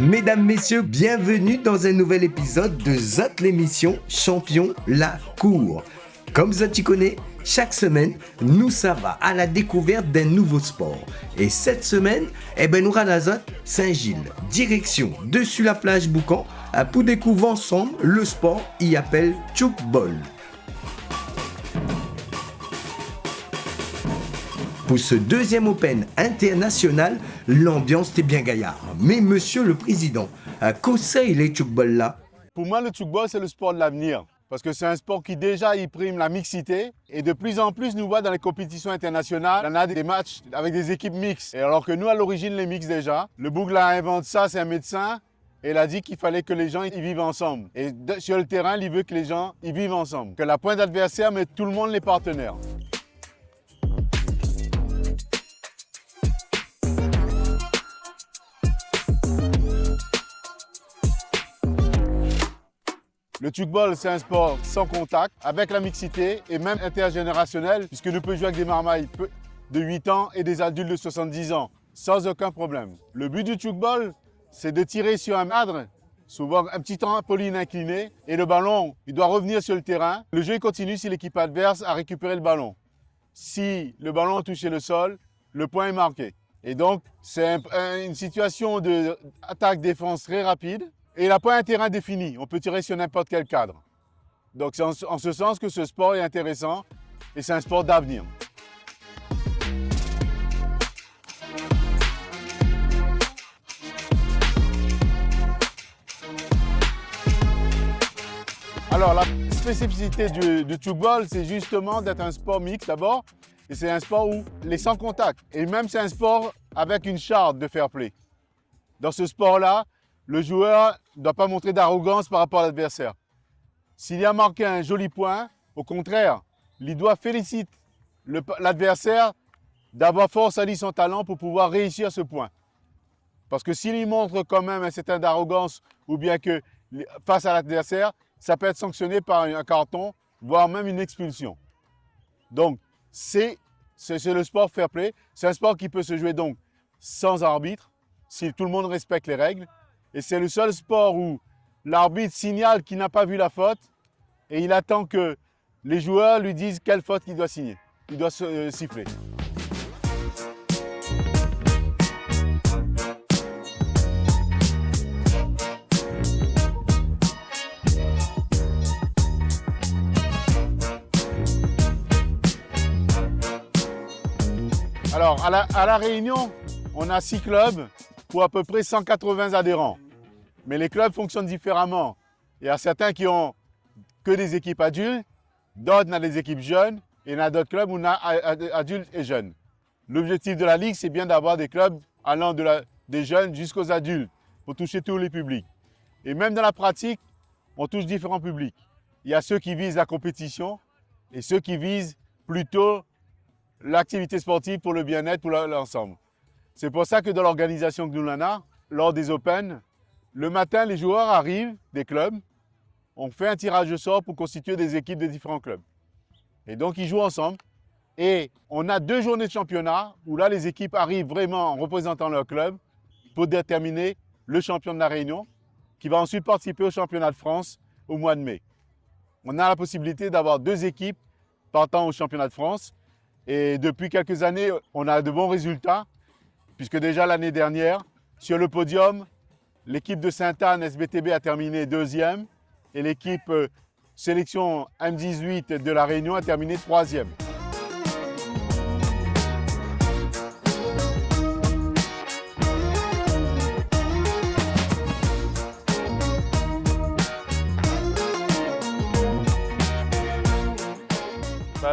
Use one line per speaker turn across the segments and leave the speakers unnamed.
Mesdames, messieurs, bienvenue dans un nouvel épisode de Zot l'émission Champion la Cour. Comme Zot y connaît, chaque semaine, nous ça va à la découverte d'un nouveau sport. Et cette semaine, nous allons à Zot Saint-Gilles, direction dessus la plage Boucan, pour découvrir ensemble le sport y appelle tchoukball. Pour ce deuxième Open international, l'ambiance était bien gaillard. Mais monsieur le président, conseille les tchoukball là.
Pour moi, le tchoukball, c'est le sport de l'avenir. Parce que c'est un sport qui déjà y prime la mixité. Et de plus en plus, nous voit dans les compétitions internationales, on a des matchs avec des équipes mixtes. Et alors que nous, à l'origine, les mix déjà. Le Bougla a inventé ça, c'est un médecin. Et il a dit qu'il fallait que les gens y vivent ensemble. Et sur le terrain, il veut que les gens y vivent ensemble. Que la pointe adversaire met tout le monde les partenaires. Le tchoukball, c'est un sport sans contact, avec la mixité et même intergénérationnel, puisque nous pouvons jouer avec des marmailles de 8 ans et des adultes de 70 ans, sans aucun problème. Le but du tchoukball, c'est de tirer sur un cadre, souvent un petit trampoline incliné, et le ballon, il doit revenir sur le terrain. Le jeu continue si l'équipe adverse a récupéré le ballon. Si le ballon a touché le sol, le point est marqué. Et donc, c'est une situation d'attaque-défense très rapide. Et il n'a pas un terrain défini, on peut tirer sur n'importe quel cadre. Donc c'est en ce sens que ce sport est intéressant et c'est un sport d'avenir. Alors la spécificité du tchoukball, c'est justement d'être un sport mixte d'abord. Et c'est un sport où les sans contact. Et même c'est un sport avec une charte de fair play. Dans ce sport-là, le joueur ne doit pas montrer d'arrogance par rapport à l'adversaire. S'il a marqué un joli point, au contraire, il doit féliciter l'adversaire d'avoir force à son talent pour pouvoir réussir ce point. Parce que s'il montre quand même un certain d'arrogance ou bien que face à l'adversaire, ça peut être sanctionné par un carton, voire même une expulsion. Donc, c'est le sport fair play. C'est un sport qui peut se jouer donc sans arbitre, si tout le monde respecte les règles. Et c'est le seul sport où l'arbitre signale qu'il n'a pas vu la faute et il attend que les joueurs lui disent quelle faute il doit signer. Il doit siffler. Alors, à la Réunion, on a 6 clubs pour à peu près 180 adhérents. Mais les clubs fonctionnent différemment. Il y a certains qui ont que des équipes adultes, d'autres ont des équipes jeunes, et il y en a d'autres clubs où on a adultes et jeunes. L'objectif de la Ligue, c'est bien d'avoir des clubs allant des jeunes jusqu'aux adultes, pour toucher tous les publics. Et même dans la pratique, on touche différents publics. Il y a ceux qui visent la compétition et ceux qui visent plutôt l'activité sportive pour le bien-être, pour l'ensemble. C'est pour ça que dans l'organisation que nous en avons, lors des Open, le matin, les joueurs arrivent des clubs, on fait un tirage au sort pour constituer des équipes de différents clubs. Et donc, ils jouent ensemble. Et on a 2 journées de championnat où là, les équipes arrivent vraiment en représentant leur club pour déterminer le champion de la Réunion qui va ensuite participer au championnat de France au mois de mai. On a la possibilité d'avoir 2 équipes partant au championnat de France. Et depuis quelques années, on a de bons résultats puisque déjà l'année dernière, sur le podium, l'équipe de Sainte-Anne SBTB a terminé 2e et l'équipe sélection M18 de la Réunion a terminé 3e.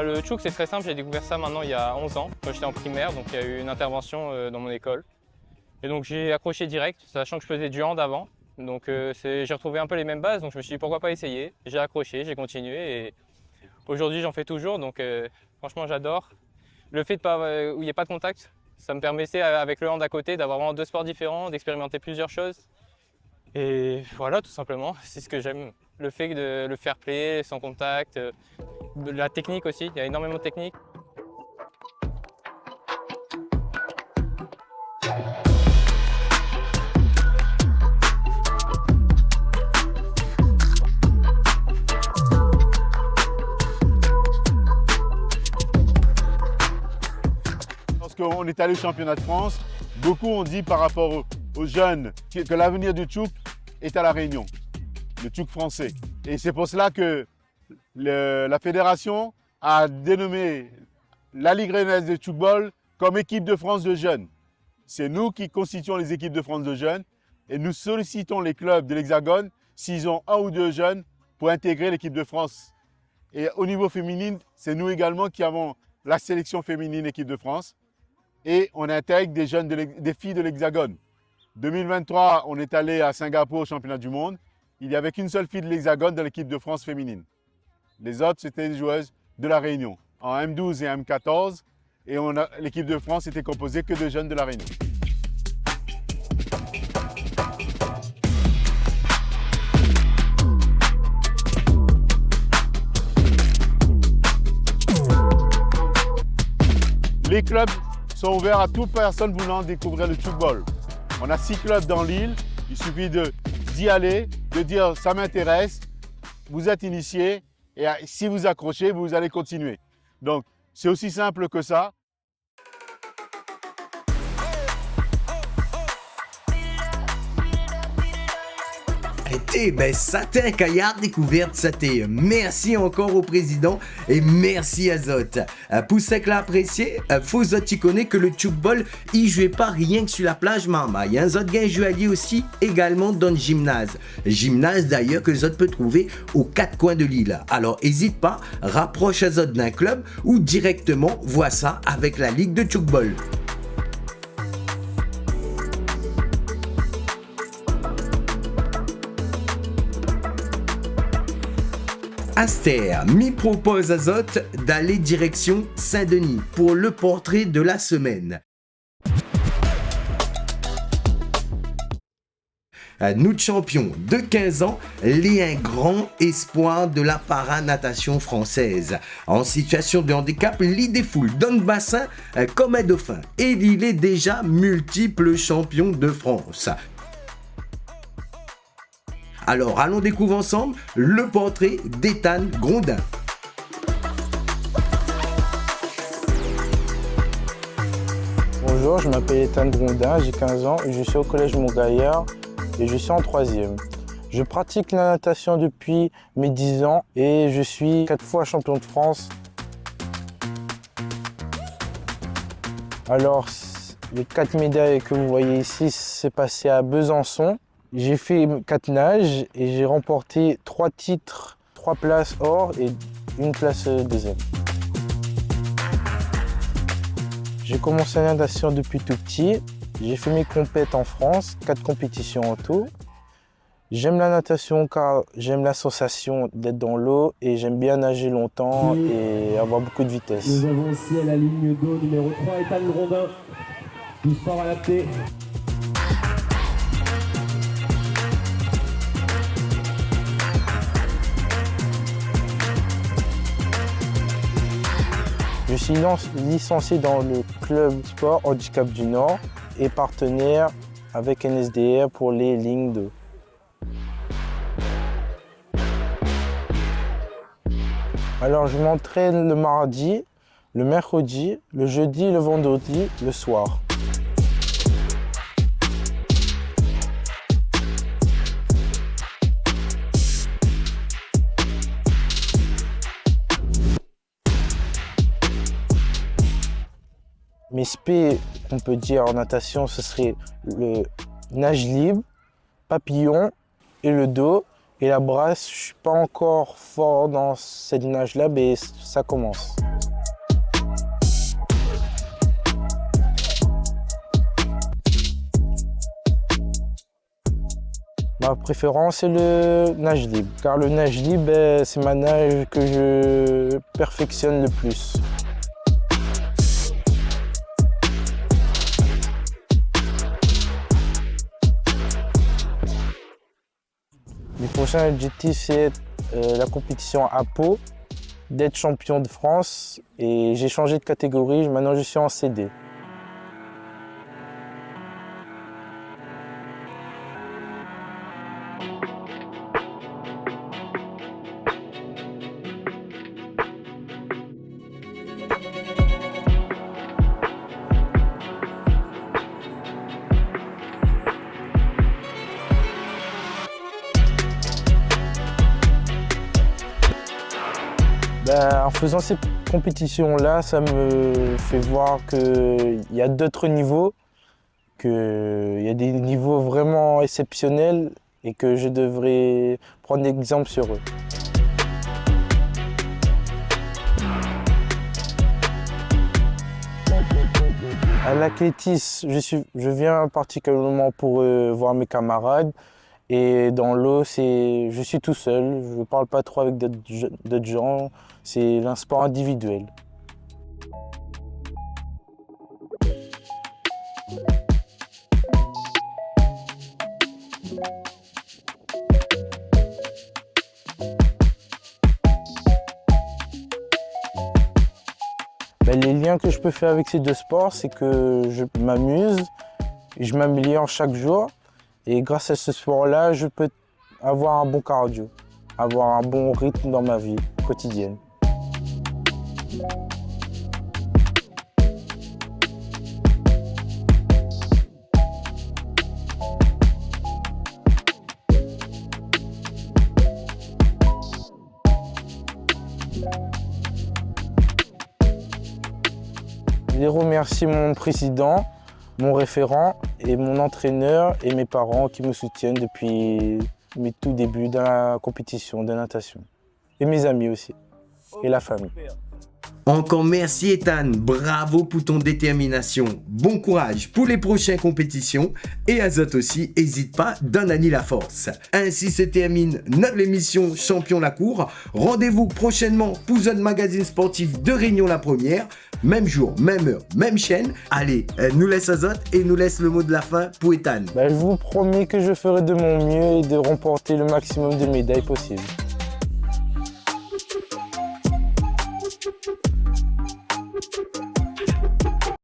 Le tchouk, c'est très simple, j'ai découvert ça maintenant il y a 11 ans, quand j'étais en primaire, donc il y a eu une intervention dans mon école. Et donc j'ai accroché direct, sachant que je faisais du hand avant. Donc j'ai retrouvé un peu les mêmes bases, donc je me suis dit pourquoi pas essayer. J'ai accroché, j'ai continué et aujourd'hui j'en fais toujours, donc franchement j'adore. Le fait où il n'y ait pas de contact, ça me permettait avec le hand à côté d'avoir vraiment 2 sports différents, d'expérimenter plusieurs choses. Et voilà, tout simplement, c'est ce que j'aime. Le fait de le fair play, sans contact, de la technique aussi, il y a énormément de technique.
on est allé au championnat de France, beaucoup ont dit par rapport aux jeunes que l'avenir du tchouk est à La Réunion, le tchouk français. Et c'est pour cela que la fédération a dénommé la Ligue réunionnaise de tchoukball comme équipe de France de jeunes. C'est nous qui constituons les équipes de France de jeunes et nous sollicitons les clubs de l'Hexagone s'ils ont 1 ou 2 jeunes pour intégrer l'équipe de France. Et au niveau féminin, c'est nous également qui avons la sélection féminine équipe de France et on intègre des jeunes, des filles de l'Hexagone. 2023, on est allé à Singapour au championnat du monde. Il n'y avait qu'une seule fille de l'Hexagone dans l'équipe de France féminine. Les autres, c'était des joueuses de La Réunion, en M12 et M14. Et l'équipe de France était composée que de jeunes de La Réunion. Les clubs sont ouverts à toute personne voulant découvrir le tchoukball. On a 6 clubs dans l'île. Il suffit d'y aller, de dire « ça m'intéresse », vous êtes initié et si vous accrochez, vous allez continuer. Donc, c'est aussi simple que ça.
Ça t'est un caillard découverte, ça t'est. Merci encore au président et merci à Zot. Pour ce que l'a apprécié, faut Zot y connaît que le tchoukball, il jouait pas rien que sur la plage Marma. Il y a un Zot gain joué aussi également dans le gymnase. Gymnase d'ailleurs que Zot peut trouver aux 4 coins de l'île. Alors hésite pas, rapproche à Zot d'un club ou directement vois ça avec la ligue de tchoukball. Aster m'y propose à Zot d'aller direction Saint-Denis pour le portrait de la semaine. Nous champions de 15 ans, un grand espoir de la paranatation française. En situation de handicap, il défoule dans le bassin comme un dauphin et il est déjà multiple champion de France. Alors allons découvrir ensemble le portrait d'Ethan Grondin.
Bonjour, je m'appelle Ethan Grondin, j'ai 15 ans et je suis au collège Montgaillard et je suis en 3e. Je pratique la natation depuis mes 10 ans et je suis 4 fois champion de France. Alors, les 4 médailles que vous voyez ici, c'est passé à Besançon. J'ai fait 4 nages et j'ai remporté 3 titres, 3 places or et 1 place deuxième. J'ai commencé la natation depuis tout petit. J'ai fait mes compètes en France, 4 compétitions en tout. J'aime la natation car j'aime la sensation d'être dans l'eau et j'aime bien nager longtemps et avoir beaucoup de vitesse.
Nous avons aussi à la ligne d'eau numéro 3, Ethan Grondin, du sport adapté.
Je suis licencié dans le club sport handicap du Nord et partenaire avec NSDR pour les lignes 2. Alors je m'entraîne le mardi, le mercredi, le jeudi et le vendredi, le soir. Mes spé qu'on peut dire en natation, ce serait le nage libre, papillon et le dos. Et la brasse, je ne suis pas encore fort dans cette nage-là, mais ça commence. Ma préférence, c'est le nage libre. Car le nage libre, c'est ma nage que je perfectionne le plus. Mes prochains objectifs, c'est la compétition à Pau, d'être champion de France et j'ai changé de catégorie, maintenant je suis en CD. En faisant ces compétitions-là, ça me fait voir qu'il y a d'autres niveaux, qu'il y a des niveaux vraiment exceptionnels et que je devrais prendre exemple sur eux. À l'athlétisme, je viens particulièrement pour voir mes camarades. Et dans l'eau, je suis tout seul, je ne parle pas trop avec d'autres gens, c'est un sport individuel. Les liens que je peux faire avec ces deux sports, c'est que je m'amuse et je m'améliore chaque jour. Et grâce à ce sport-là, je peux avoir un bon cardio, avoir un bon rythme dans ma vie quotidienne. Je remercie mon président, mon référent et mon entraîneur et mes parents qui me soutiennent depuis mes tout débuts dans la compétition de natation. Et mes amis aussi, et la famille.
Encore merci Ethan, bravo pour ton détermination. Bon courage pour les prochaines compétitions et Azot aussi, n'hésite pas, donne Annie la force. Ainsi se termine notre émission Champion la Cour. Rendez-vous prochainement pour un magazine sportif de Réunion la Première. Même jour, même heure, même chaîne. Allez, nous laisse Azot et nous laisse le mot de la fin pour Ethan.
Je vous promets que je ferai de mon mieux et de remporter le maximum de médailles possibles.